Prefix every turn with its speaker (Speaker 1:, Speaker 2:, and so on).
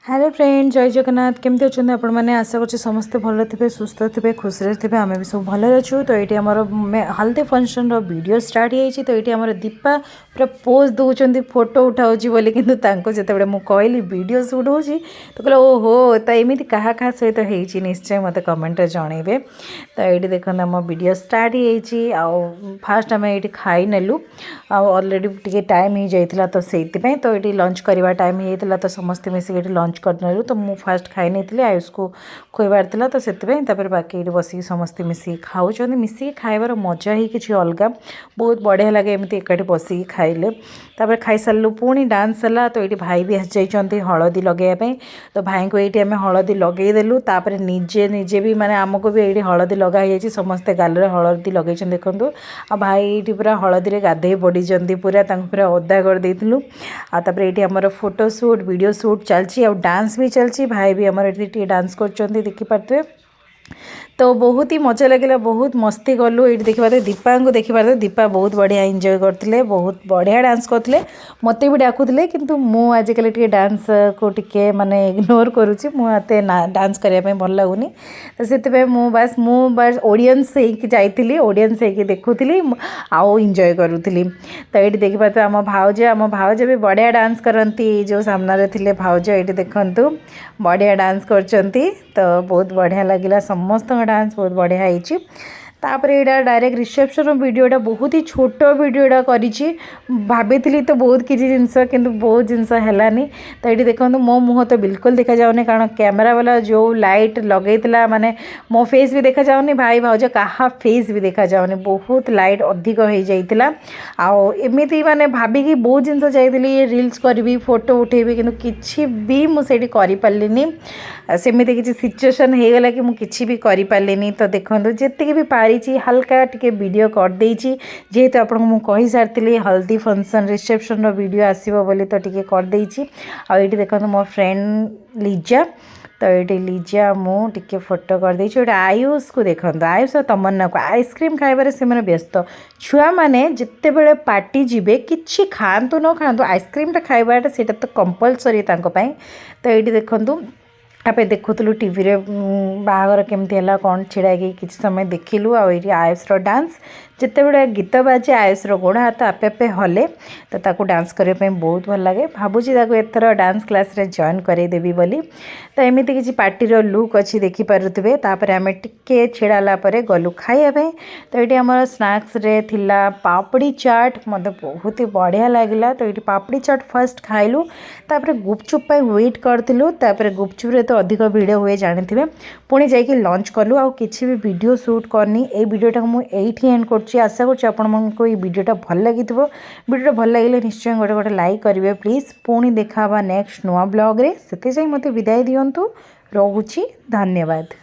Speaker 1: Hello friend जय जगन्नाथ केमती अच्छा आपण मैंने आशा कर समस्ते भल थे सुस्थ थे खुशी थे आम भी सब भल अच्छु। तो ये आमर हल्दी फंक्शन वीडियो स्टार्ट हो तो ये आमर दीपा पूरा पोज दौरान फोटो उठाऊँ बोली कितु जिते मुझे कहली वीडियो सुट हो तो कहले ओहो तो एमती क्या क्या सहित हो निश्चय मत कमेंट जनइबे। तो ये देखते आम वीडियो स्टार्ट हो फास्ट आम ये खाई नेलु ऑलरेडी टी टाइम हो जाता तो से तो ये लंच करवा टाइम होता तो समस्ते मिसिक लंच करनेलु तो मुझे फास्ट खाई नहीं आयुष को खुआबार था तो से बाकी ये बसिक समस्ते मिसिक खाऊँ मिसिक खाइबार मजा ही किसी अलग बहुत बढ़िया लगे एमती एकाठी बसिक खाइले। तापर खाई सारू पुणी डांस है तो ये भाई भी आसी जाइए हलदी लगेवाई तो भाई को ये आम हलदी लगेदेलु तापर निजे निजे भी माने आमको भी ये हलदी लगाई समस्ते गाल हलदी लगे देखूँ आ भाई ये पूरा हलदी गाधे पड़ी पूरा पूरा अदा कर देलु ये आमर फोटो शूट वीडियो शूट चलती डांस भी चलती भाई भी आमर ये डांस कर देखिपे तो बहुत ही मजा लगे बहुत मस्ती कलु ये देखिए दीपा को देखिए दीपा बहुत बढ़िया एंजॉय करते बहुत बढ़िया डांस करते मत भी डाकुले किंतु मु आजिकल टे डांस को टिके माने इग्नोर करुँची मुझे डांस करने भल लगुनि तो से बस ऑडियंस जाइली ऑडियंस देखुली आउ एंजॉय करुली। तो ये देखिए आम भाउज भी बढ़िया डांस करती जो सामने थे भाउज ये देखूँ बढ़िया डांस कर तो बहुत बढ़िया लगे समस्त डांस बहुत बढ़िया होती। तापर यहाँ डायरेक्ट रिसेप्शन वीडियोटा बहुत ही छोट वीडियोटा करी भाभी तो बहुत किसी जिनस किंतु बहुत जिनस है तो ये देखो मो मुँह तो बिल्कुल देखा जाऊनी कारण कैमरा वाला जो लाइट लगेला माने मो फेस भी देखा जाऊनी भाई भाउज कहा फेस भी देखा जाऊनी बहुत लाइट अधिक हो जाता आमती माने भाभी की बहुत जिनस जाइली रील्स करी फोटो उठेबी किंतु किसी भी मुझे कर पार्ली सेमती किसी सिचुएसन हो गला कि मुझे भी कर पार्ली। तो देखो जी भी पारी हल्का टिके वीडियो कर देची जेहेतु आपको कही सारी हल्दी फंक्शन रिसेप्शन वीडियो आसो बोली तो टिके कर देची ये देखो मो फ्रेंड लिजा तो ये लिजा मुझे फोटो कर देची गोटे आयुष को देखो आयुष तमन्ना को आइसक्रीम खाइबार से मैंने व्यस्त छुआ मैंने जिते बड़े पार्टी जीवे किसी खातु न खातु आइसक्रीम खाइबाटा से तो कंपलसरी तो ये देखूँ आप देखुलु टीवी रे बाहागर केमती है कौन छिड़ा कि समय देखिलु आयुष डांस जिते बड़े गीत बाजे आयुष गोड़ हाथ आपे आपे हले तो ताकू डांस करने बहुत भल लगे भावुची एथर डांस क्लास रे जॉइन करदेवी बोली। तो एमती किसी पार्टीर लुक अच्छी देखिपे तापर आम टिके छिड़ाला गलु खाइबा तो ये आम स्नाक्स रे थिला पापड़ी चाट मतलब बहुत ही बढ़िया लगे तो ये पापड़ी चाट फर्स्ट खाइलु तापर गुपचुप वेट करूँ तापर गुपचुप रे तो अधिक भिड़ हुए जानी पुणी जाकि लंच कलु आ किसी भी वीडियो शूट करनी ये वीडियोटा मुझे एंड कर आशा कर वीडियोटा भल लगी वीडियोटा भल लगे निश्चय गोटे गोटे लाइक करेंगे प्लीज पुणी देखा नेक्स्ट नुआ ब्लॉग रे से मत विदाय दिंतु रोची धन्यवाद।